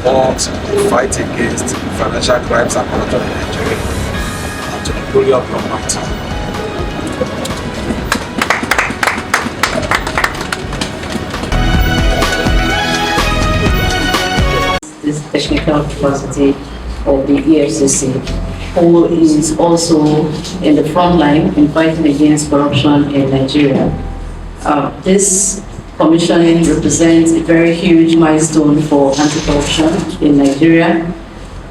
support the fight against financial crimes and corruption in Nigeria, and to the glory of the Almighty. This technical capacity of the EFCC, who is also in the front line in fighting against corruption in Nigeria. This commissioning represents a very huge milestone for anti-corruption in Nigeria,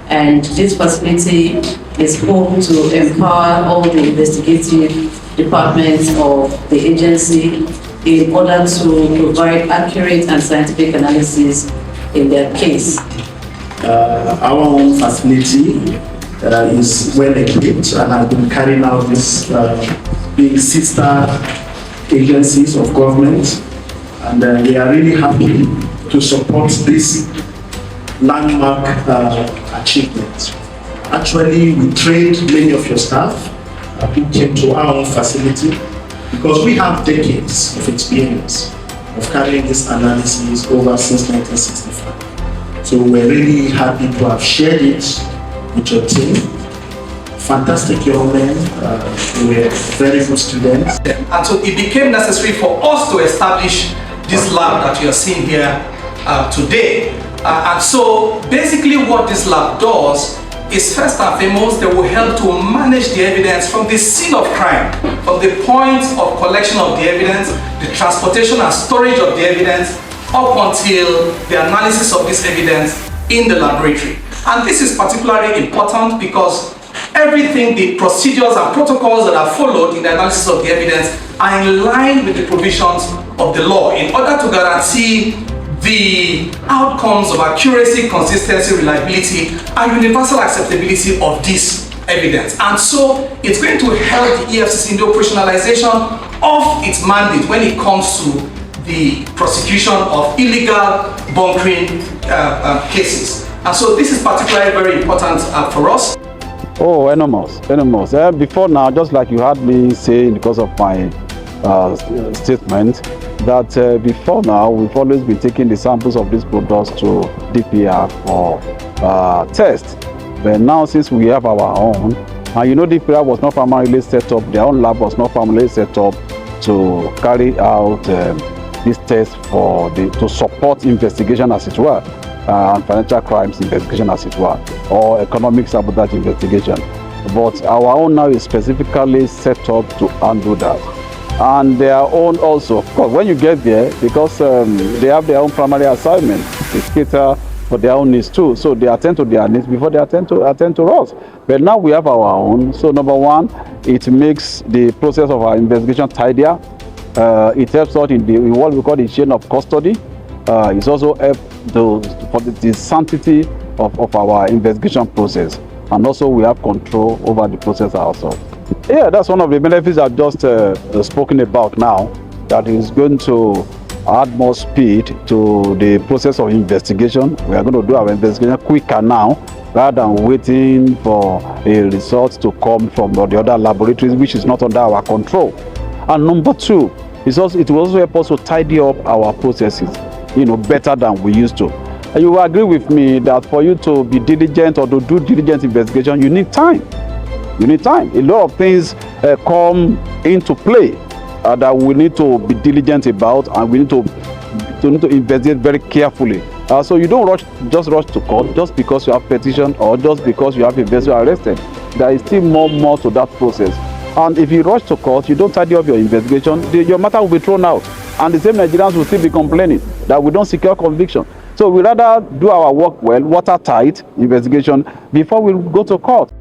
and this facility is home to empower all the investigative departments of the agency in order to provide accurate and scientific analysis in their case. Our own facility is well equipped and has been carrying out this being sister agencies of government, and we are really happy to support this landmark achievement. Actually, we trained many of your staff who came to our own facility because we have decades of experience of carrying this analysis over since 1965. So we're really happy to have shared it with your team. Fantastic young men, we were very good students. And so it became necessary for us to establish this lab that you are seeing here today. And so basically what this lab does is, first and foremost, they will help to manage the evidence from the scene of crime, from the point of collection of the evidence, the transportation and storage of the evidence, up until the analysis of this evidence in the laboratory. And this is particularly important because everything, the procedures and protocols that are followed in the analysis of the evidence are in line with the provisions of the law in order to guarantee the outcomes of accuracy, consistency, reliability, and universal acceptability of this evidence. And so it's going to help the EFCC in the operationalization of its mandate when it comes to the prosecution of illegal bunkering cases. And so this is particularly very important for us. Oh, enormous. Before now, just like you had me say because of my statement, that before now, we've always been taking the samples of these products to DPR for test. But now, since we have our own, and you know, DPR was not primarily set up, their own lab was not primarily set up to carry out this test to support investigation, as it were, and financial crimes investigation, as it were, or economic sabotage investigation. But our own now is specifically set up to handle that. And their own also, of course, when you get there, because they have their own primary assignment, they cater for their own needs too. So they attend to their needs before they attend to us. But now we have our own. So number one, it makes the process of our investigation tidier. It helps out in what we call the chain of custody. It's also help for the sanctity of our investigation process. And also we have control over the process ourselves. Yeah, that's one of the benefits I've just spoken about now, that is going to add more speed to the process of investigation. We are going to do our investigation quicker now, rather than waiting for a result to come from the other laboratories, which is not under our control. And number two, it will also help us to tidy up our processes, better than we used to. And you will agree with me that for you to be diligent or to do diligent investigation, you need time. You need time. A lot of things come into play that we need to be diligent about, and we need to investigate very carefully. So you don't just rush to court just because you have petition or just because you have investigator arrested. There is still more to that process. And if you rush to court, you don't tidy up your investigation, your matter will be thrown out. And the same Nigerians will still be complaining that we don't secure conviction. So we rather do our work well, watertight investigation, before we go to court.